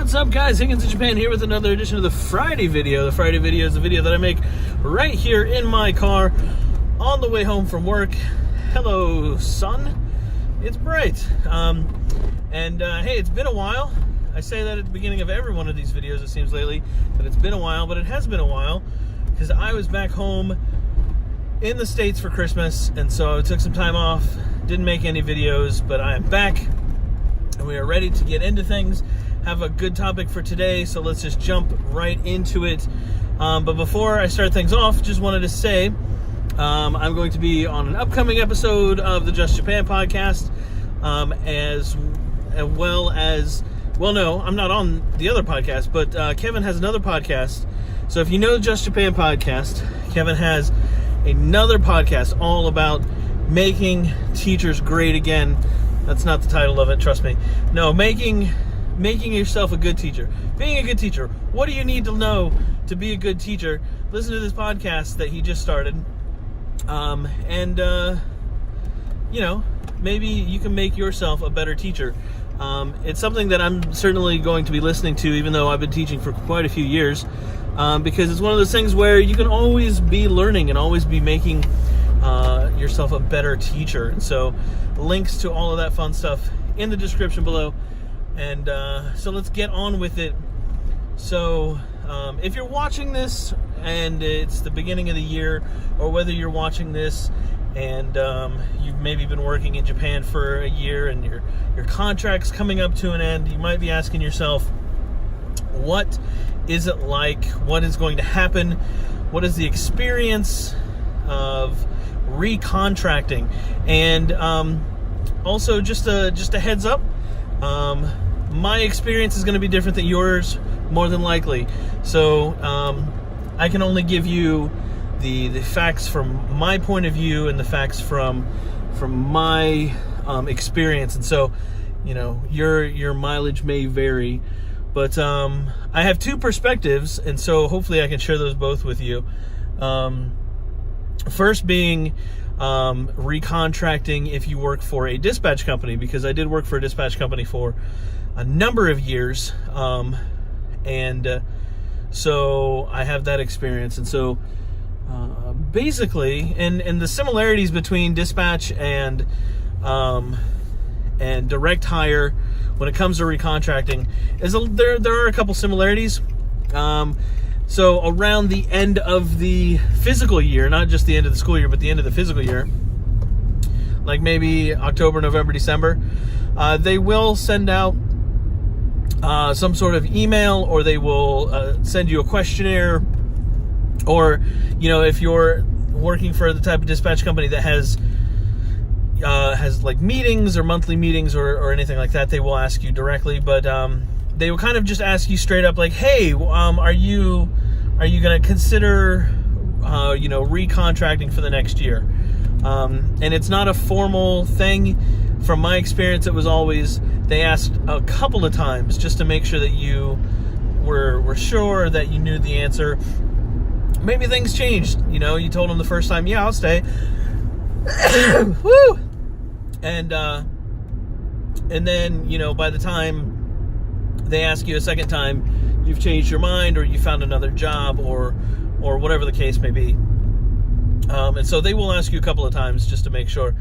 What's up, guys? Higgins in Japan here with another edition of the Friday video. The Friday video is a video that I make right here in my car on the way home from work. Hello, sun. It's bright. Hey, it's been a while. I say that at the beginning of every one of these videos, it seems lately, that it's been a while, but it has been a while because I was back home in the States for Christmas, and so I took some time off, didn't make any videos, but I am back, and we are ready to get into things. Have a good topic for today, so let's just jump right into it. But before I start things off, just wanted to say I'm going to be on an upcoming episode of the Just Japan podcast, as well as, well, no, I'm not on the other podcast, but Kevin has another podcast. So if you know the Just Japan podcast, Kevin has another podcast all about making teachers great again. That's not the title of it, trust me. No, making yourself a good teacher. Being a good teacher. What do you need to know to be a good teacher? Listen to this podcast that he just started. Maybe you can make yourself a better teacher. It's something that I'm certainly going to be listening to, even though I've been teaching for quite a few years, because it's one of those things where you can always be learning and always be making yourself a better teacher. And so links to all of that fun stuff in the description below. And so let's get on with it. So if you're watching this and it's the beginning of the year, or whether you're watching this and you've maybe been working in Japan for a year and your contract's coming up to an end, you might be asking yourself, what is it like? What is going to happen? What is the experience of recontracting? And also just a heads up, my experience is going to be different than yours, more than likely. So I can only give you the facts from my point of view and the facts from my experience. And so, your mileage may vary, but I have two perspectives, and so hopefully I can share those both with you. First being recontracting if you work for a dispatch company, because I did work for a dispatch company for a number of years, so I have that experience. And so basically, and the similarities between dispatch and direct hire when it comes to recontracting is there are a couple similarities. So around the end of the physical year, not just the end of the school year, but the end of the physical year, like maybe October, November, December, they will send out some sort of email, or they will send you a questionnaire, or, if you're working for the type of dispatch company that has like meetings or monthly meetings or anything like that, they will ask you directly, but they will kind of just ask you straight up, like, hey, are you going to consider recontracting for the next year? And it's not a formal thing. From my experience, it was always, they asked a couple of times just to make sure that you were sure that you knew the answer. Maybe things changed. You told them the first time, yeah, I'll stay. Woo! And then, by the time they ask you a second time, you've changed your mind, or you found another job, or whatever the case may be. And so they will ask you a couple of times just to make sure.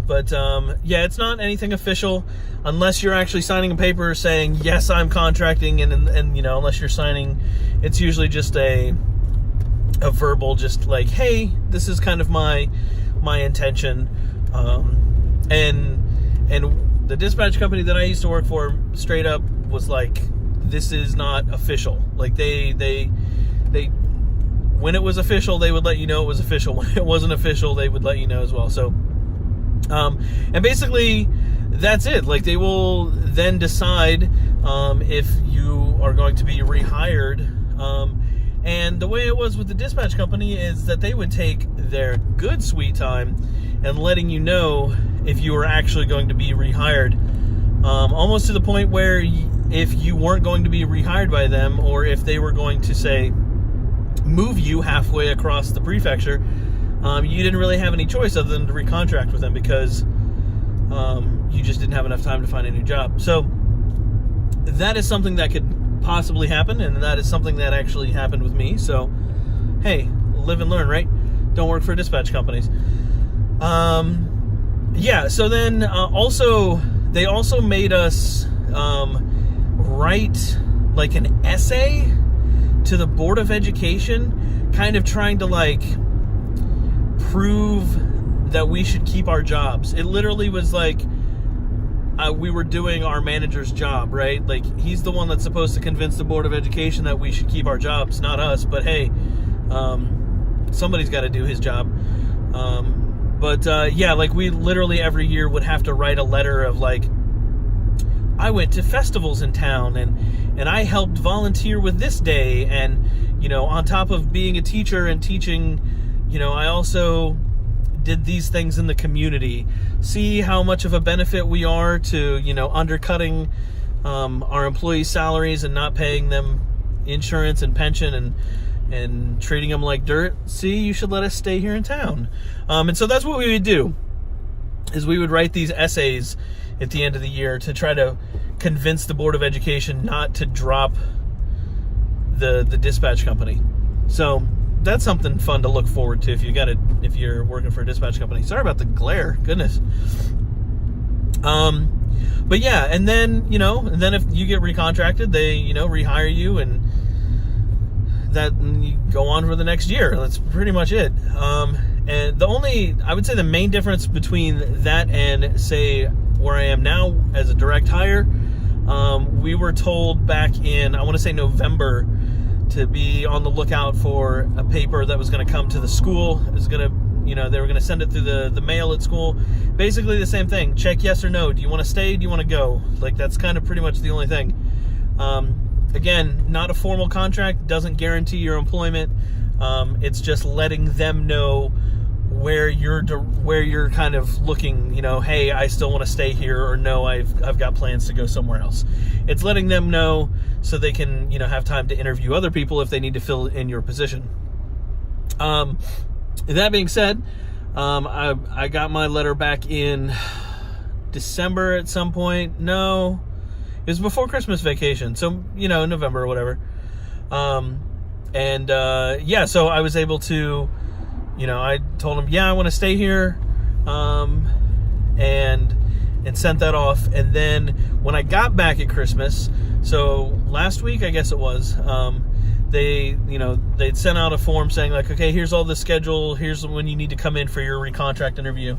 But it's not anything official unless you're actually signing a paper saying, yes, I'm contracting, and unless you're signing, it's usually just a verbal, just like, hey, this is kind of my intention. And the dispatch company that I used to work for straight up was like, this is not official. Like they when it was official, they would let you know it was official. When it wasn't official, they would let you know as well. So and basically that's it. Like, they will then decide if you are going to be rehired. And the way it was with the dispatch company is that they would take their good sweet time and letting you know if you were actually going to be rehired. Almost to the point where if you weren't going to be rehired by them, or if they were going to, say, move you halfway across the prefecture, you didn't really have any choice other than to recontract with them, because you just didn't have enough time to find a new job. So that is something that could possibly happen, and that is something that actually happened with me. So, hey, live and learn, right? Don't work for dispatch companies. Yeah, so then they also made us write like an essay to the Board of Education, kind of trying to like prove that we should keep our jobs. It literally was like we were doing our manager's job, right? Like, he's the one that's supposed to convince the Board of Education that we should keep our jobs, not us. But hey, somebody's got to do his job. Yeah, like, we literally every year would have to write a letter of like, I went to festivals in town and I helped volunteer with this day, and on top of being a teacher and teaching, I also did these things in the community. See how much of a benefit we are to undercutting our employees' salaries and not paying them insurance and pension and treating them like dirt. See, you should let us stay here in town. And so that's what we would do, is we would write these essays at the end of the year to try to convince the Board of Education not to drop the dispatch company. So that's something fun to look forward to if you're working for a dispatch company. Sorry about the glare, goodness. But yeah, and then if you get recontracted, they rehire you, and you go on for the next year. That's pretty much it. And I would say the main difference between that and say where I am now as a direct hire, we were told back in, I want to say November, to be on the lookout for a paper that was going to come to the school. It was going to, they were going to send it through the mail at school. Basically the same thing. Check yes or no. Do you want to stay? Do you want to go? Like, that's kind of pretty much the only thing. Again, not a formal contract, doesn't guarantee your employment. It's just letting them know where you're kind of looking, hey, I still want to stay here, or no, I've got plans to go somewhere else. It's letting them know so they can, have time to interview other people if they need to fill in your position. That being said, I got my letter back in December at some point. No, it was before Christmas vacation, so November or whatever. Yeah, so I was able to, I told him, yeah, I want to stay here, and sent that off. And then when I got back at Christmas, so last week I guess it was, they'd sent out a form saying like, okay, here's all the schedule, here's when you need to come in for your recontract interview.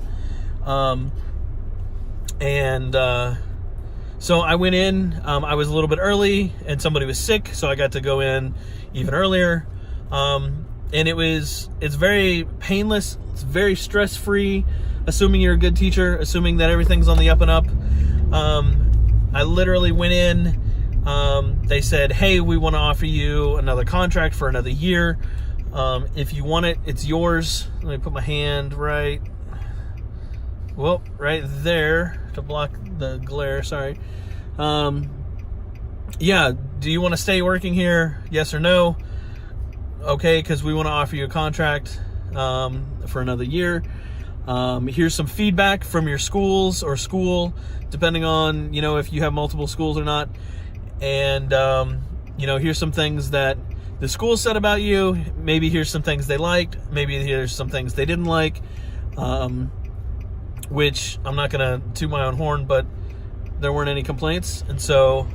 So I went in, I was a little bit early, and somebody was sick, so I got to go in even earlier. And it's very painless, it's very stress-free, assuming you're a good teacher, assuming that everything's on the up and up. I literally went in, they said, hey, we want to offer you another contract for another year. If you want it, it's yours. Let me put my hand right there to block the glare, sorry. Yeah, do you want to stay working here? Yes or no? Okay, because we want to offer you a contract for another year. Here's some feedback from your schools or school, depending on, if you have multiple schools or not. And, here's some things that the school said about you. Maybe here's some things they liked. Maybe here's some things they didn't like. Which I'm not going to toot my own horn, but there weren't any complaints. And so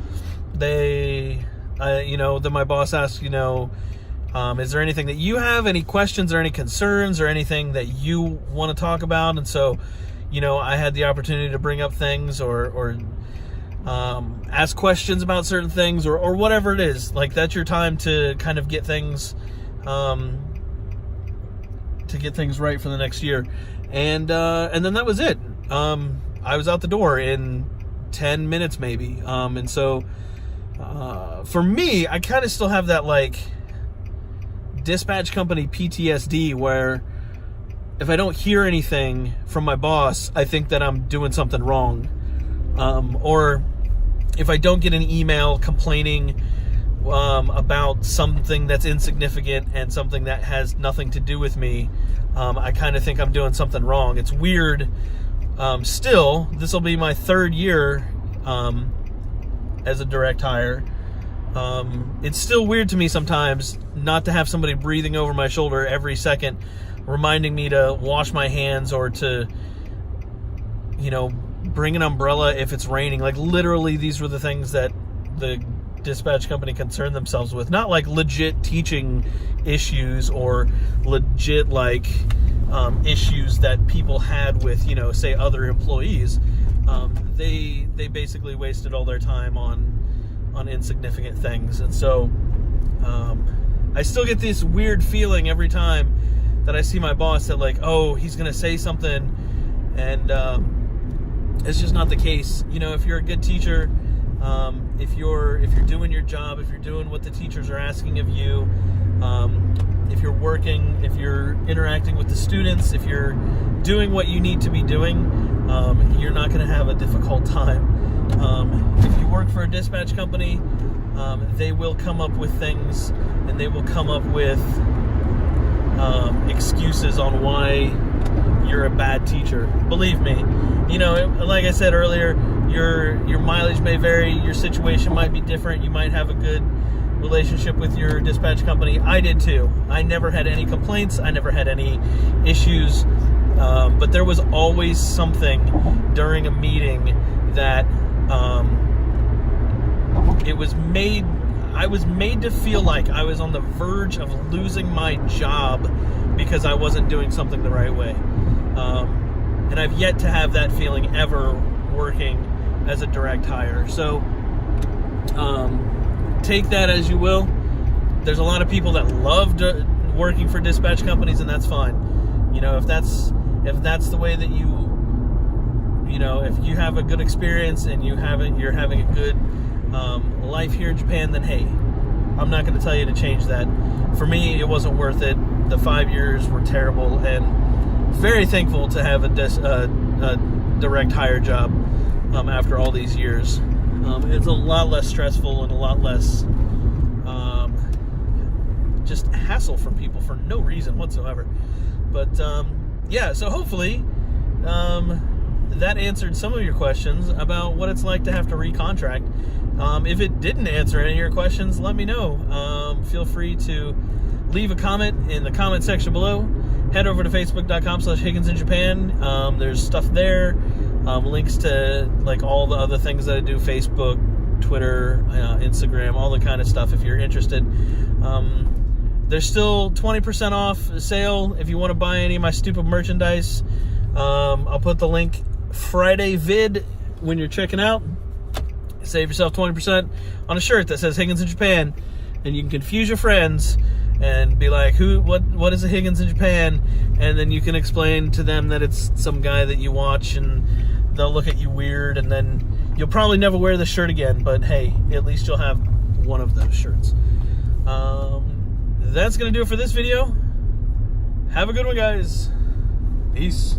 then my boss asked, is there anything that you have, any questions or any concerns or anything that you want to talk about? And so, I had the opportunity to bring up things or ask questions about certain things or whatever it is. Like, that's your time to kind of get things, right for the next year. And then that was it. I was out the door in 10 minutes maybe. And so, for me, I kind of still have that like dispatch company PTSD, where if I don't hear anything from my boss, I think that I'm doing something wrong. Or if I don't get an email complaining about something that's insignificant and something that has nothing to do with me, I kind of think I'm doing something wrong. It's weird. Still, this will be my third year as a direct hire. It's still weird to me sometimes not to have somebody breathing over my shoulder every second, reminding me to wash my hands or to, bring an umbrella if it's raining. Like, literally, these were the things that the dispatch company concerned themselves with. Not like legit teaching issues or legit issues that people had with, say, other employees. They basically wasted all their time on insignificant things. And so I still get this weird feeling every time that I see my boss that, like, oh, he's gonna say something, and it's just not the case. If you're a good teacher, if you're doing your job, if you're doing what the teachers are asking of you, if you're working, if you're interacting with the students, if you're doing what you need to be doing, you're not going to have a difficult time. If you work for a dispatch company, they will come up with things, and they will come up with excuses on why you're a bad teacher. Believe me. Like I said earlier, your mileage may vary, your situation might be different, you might have a good relationship with your dispatch company. I did too. I never had any complaints, I never had any issues, but there was always something during a meeting that I was made to feel like I was on the verge of losing my job because I wasn't doing something the right way. And I've yet to have that feeling ever working as a direct hire. So take that as you will. There's a lot of people that love working for dispatch companies, and that's fine. If that's the way that if you have a good experience and you're having a good life here in Japan, then hey, I'm not going to tell you to change that. For me, it wasn't worth it. The 5 years were terrible, and very thankful to have a direct hire job after all these years. It's a lot less stressful and a lot less just hassle from people for no reason whatsoever. But yeah, so hopefully that answered some of your questions about what it's like to have to recontract. If it didn't answer any of your questions, let me know. Feel free to leave a comment in the comment section below. Head over to facebook.com/Higgins in Japan. There's stuff there. Links to all the other things that I do, Facebook, Twitter, Instagram, all the kind of stuff if you're interested. There's still 20% off sale if you want to buy any of my stupid merchandise. I'll put the link Friday vid when you're checking out. Save yourself 20% on a shirt that says Higgins in Japan, and you can confuse your friends and be like, what is a Higgins in Japan? And then you can explain to them that it's some guy that you watch, and they'll look at you weird, and then you'll probably never wear the shirt again, but hey, at least you'll have one of those shirts. That's going to do it for this video. Have a good one, guys. Peace.